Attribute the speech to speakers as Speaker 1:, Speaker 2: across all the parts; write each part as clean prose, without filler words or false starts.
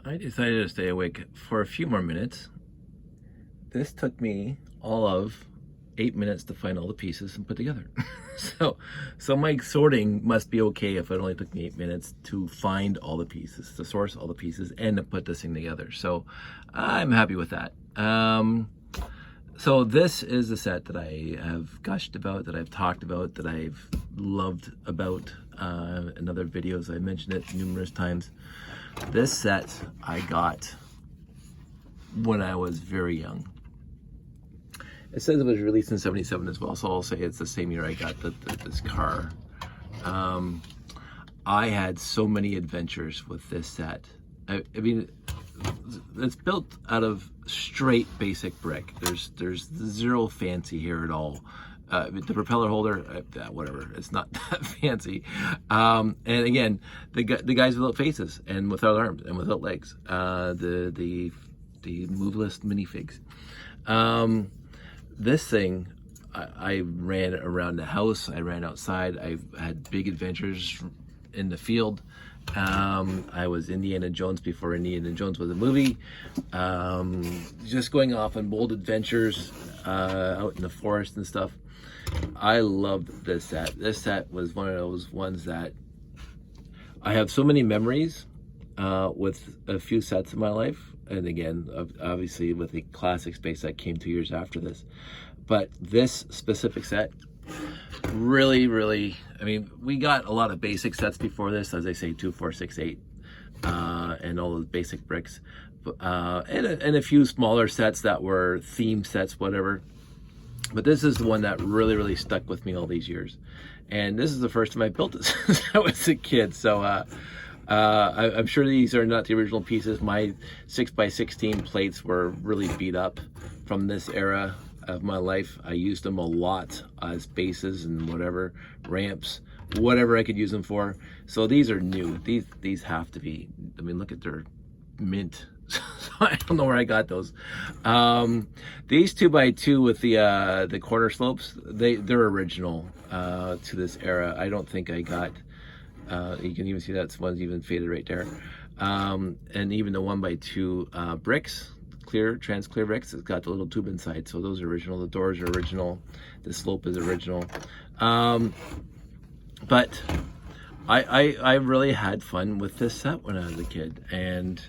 Speaker 1: I decided to stay awake for a few more minutes. This took me all of 8 minutes to find all the pieces and put together. so my sorting must be okay if it only took me 8 minutes to find all the pieces, to source all the pieces, and to put this thing together. So I'm happy with that. So this is the set that I have gushed about, that I've talked about, that I've loved about in other videos. I mentioned it numerous times. This set I got when I was very young. It says it was released in '77 as well, so I'll say it's the same year I got this car. I had so many adventures with this set. I mean, it's built out of straight basic brick. There's zero fancy here at all. The propeller holder, whatever, it's not that fancy. And again, the guys without faces and without arms and without legs. The moveless minifigs. This thing, I ran around the house. I ran outside. I had big adventures in the field. I was Indiana Jones before Indiana Jones was a movie. Just going off on bold adventures out in the forest and stuff. I loved this set. This set was one of those ones that I have so many memories with a few sets in my life. And again, obviously with the classic space that came 2 years after this. But this specific set, really, I mean, we got a lot of basic sets before this, as I say, 2, 4, 6, 8, and all those basic bricks. And a few smaller sets that were theme sets, whatever. But this is the one that really stuck with me all these years. And this is the first time I built this since I was a kid. So I'm sure these are not the original pieces. My 6x16 plates were really beat up from this era of my life. I used them a lot as bases and whatever, ramps, whatever I could use them for. So these are new. These have to be, I mean, look at their mint. So I don't know where I got those. These 2x2 with the corner slopes, they're original to this era. I don't think I got, you can even see that one's even faded right there. And even the 1x2 bricks, trans clear bricks, it's got the little tube inside, so those are original. The doors are original. The slope is original. But I really had fun with this set when I was a kid, and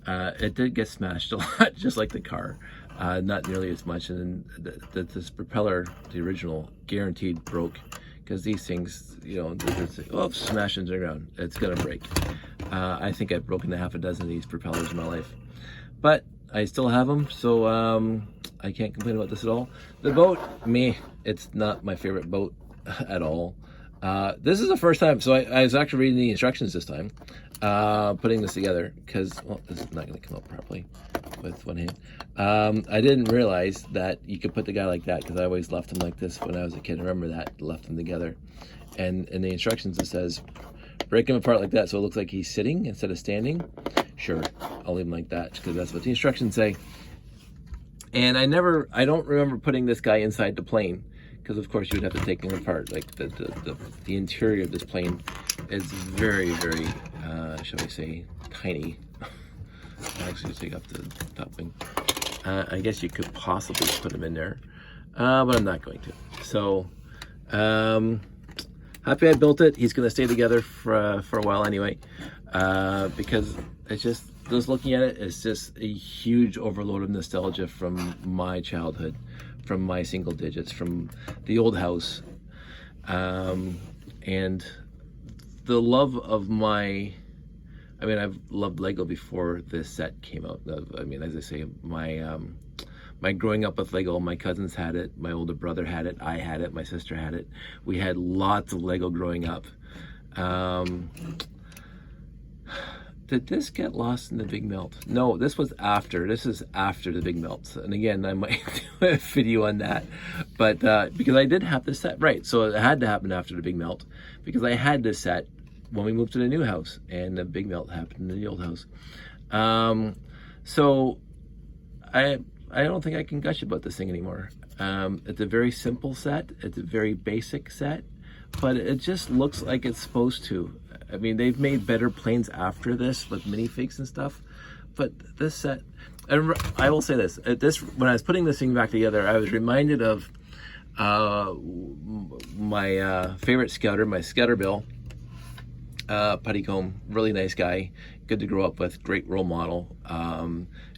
Speaker 1: it did get smashed a lot, just like the car. Not nearly as much, and this propeller, the original, guaranteed broke, because these things, you know, smash into the ground, it's gonna break. I think I've broken a half a dozen of these propellers in my life, but I still have them, so I can't complain about this at all. The boat, it's not my favorite boat at all. This is the first time, so I was actually reading the instructions this time, putting this together, because, well, this is not going to come out properly with one hand. I didn't realize that you could put the guy like that, because I always left him like this when I was a kid. I remember that, left him together. And in the instructions it says, break him apart like that so it looks like he's sitting instead of standing. Sure, I'll leave him like that, because that's what the instructions say. And I don't remember putting this guy inside the plane, because of course you would have to take him apart. Like the interior of this plane is very, shall we say, tiny. I'll actually take off the top wing. I guess you could possibly put him in there, but I'm not going to. So happy I built it. He's going to stay together for a while anyway, because it's just, just looking at it, it's just a huge overload of nostalgia from my childhood, from my single digits, from the old house, and the love of my, I mean, I've loved Lego before this set came out. I mean, as I say, my growing up with Lego, my cousins had it, my older brother had it, I had it, my sister had it. We had lots of Lego growing up. Did this get lost in the big melt? No, this was after. This is after the big melt. And again, I might do a video on that. But because I did have this set, right. So it had to happen after the big melt, because I had this set when we moved to the new house, and the big melt happened in the old house. So I don't think I can gush about this thing anymore. It's a very simple set. It's a very basic set, but it just looks like it's supposed to. I mean, they've made better planes after this with minifigs and stuff, but this set, and I will say this, when I was putting this thing back together, I was reminded of my favorite scouter, my Scouter Bill, Puttycomb, really nice guy, good to grow up with, great role model,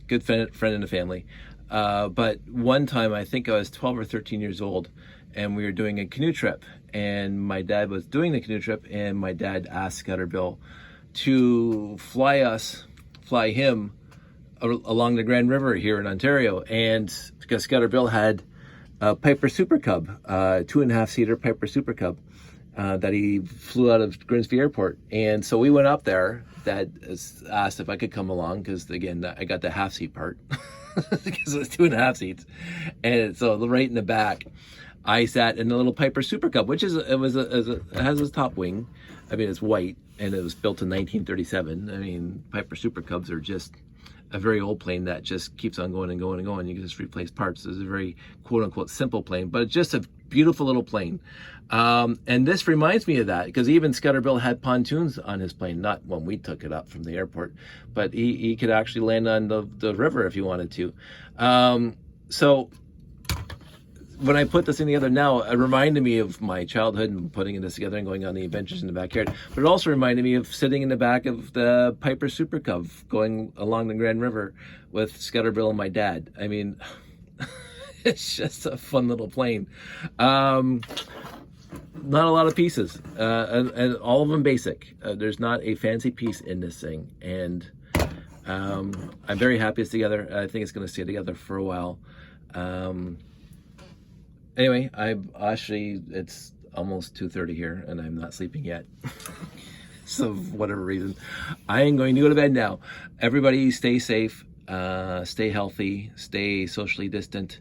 Speaker 1: good friend in the family. But one time, I think I was 12 or 13 years old, and we were doing a canoe trip, and my dad was doing the canoe trip, and my dad asked Scouter Bill to fly him along the Grand River here in Ontario, and because Scouter Bill had a Piper Super Cub, 2.5-seater Piper Super Cub, that he flew out of Grimsby Airport. And so we went up there. Dad asked if I could come along, because again, I got the half seat part because it was 2.5 seats. And so right in the back, I sat in the little Piper Super Cub, which it has a top wing. I mean, it's white, and it was built in 1937. I mean, Piper Super Cubs are just a very old plane that just keeps on going and going and going. You can just replace parts. It's a very quote-unquote simple plane, but it's just a beautiful little plane. And this reminds me of that, because even Scouter Bill had pontoons on his plane, not when we took it up from the airport, but he could actually land on the river if he wanted to. So when I put this in together now, it reminded me of my childhood and putting this together and going on the adventures in the backyard. But it also reminded me of sitting in the back of the Piper Super Cub going along the Grand River with Scouter Bill and my dad. I mean, it's just a fun little plane. Not a lot of pieces, and all of them basic. There's not a fancy piece in this thing. And I'm very happy it's together. I think it's going to stay together for a while. Anyway, it's almost 2:30 here, and I'm not sleeping yet. So, for whatever reason, I am going to go to bed now. Everybody stay safe, stay healthy, stay socially distant,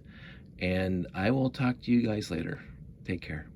Speaker 1: and I will talk to you guys later. Take care.